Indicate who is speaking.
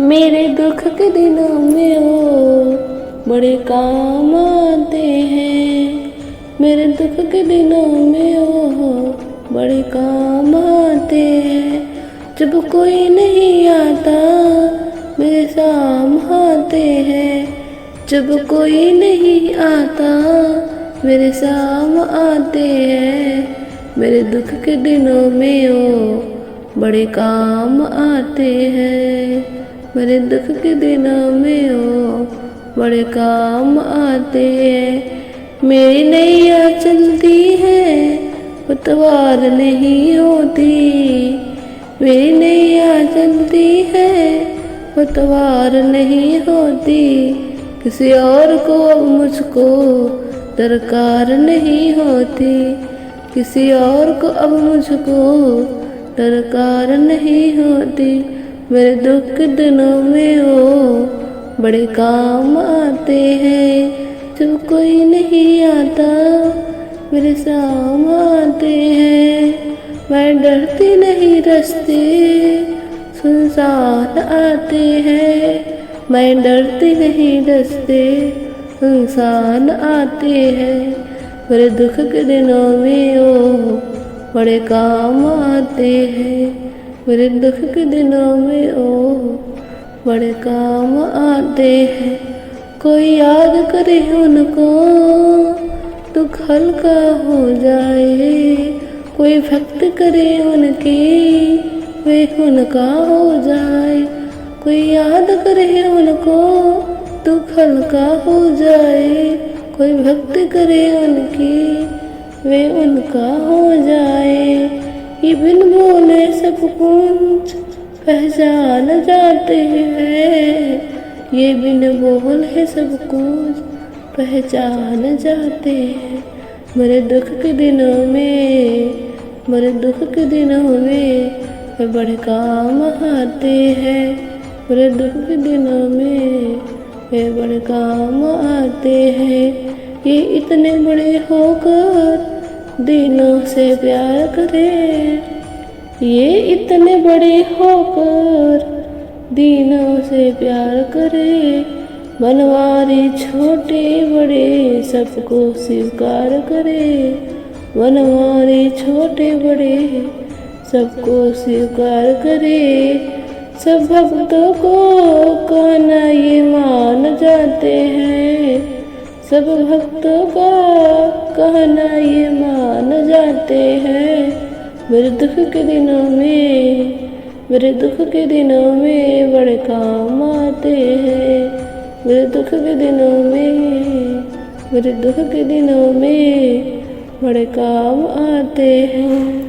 Speaker 1: मेरे दुख के दिनों में वो बड़े काम आते हैं। मेरे दुख के दिनों में वो बड़े काम आते हैं। जब कोई नहीं आता मेरे साम आते हैं। जब कोई नहीं आता मेरे साम आते हैं। मेरे दुख के दिनों में वो बड़े काम आते हैं। मेरे दुख के दिनों में वो बड़े काम आते हैं। मेरी नैया चलती है पतवार नहीं होती। मेरी नैया चलती है पतवार नहीं होती। किसी और को अब मुझको दरकार नहीं होती। किसी और को अब मुझको दरकार नहीं होती। मेरे दुख के दिनों में वो बड़े काम आते हैं। जब कोई नहीं आता मेरे साम आते हैं। मैं डरती नहीं रास्ते सुनसान आते हैं। मैं डरती नहीं रास्ते सुनसान आते हैं। मेरे दुख के दिनों में वो बड़े काम आते हैं। मेरे दुख के दिनों में वो बड़े काम आते हैं। कोई याद करे उनको दुख हल्का हो जाए। कोई भक्त करे उनकी वे उनका हो जाए। कोई याद करे उनको दुख हल्का हो जाए। कोई भक्ति करे उनकी वे उनका हो जाए। ये बिन बोले सब कुछ पहचान जाते हैं। ये बिन बोले सब कुछ पहचान जाते हैं। मेरे दुख के दिनों में मेरे दुख के दिनों में बड़े काम आते हैं। मेरे दुख के दिनों में वे बड़े काम आते हैं। ये इतने बड़े होकर दिलों से प्यार करे। ये इतने बड़े होकर दिलों से प्यार करे। बनवारी छोटे बड़े सबको स्वीकार करे। बनवारी छोटे बड़े सबको स्वीकार करे। सब भक्तों को कहना ये मान जाते हैं। सब भक्तों का कहना ये मान जाते हैं। मेरे दुख के दिनों में मेरे दुख के दिनों में बड़े काम आते हैं। मेरे दुख के दिनों में मेरे दुख के दिनों में बड़े काम आते हैं।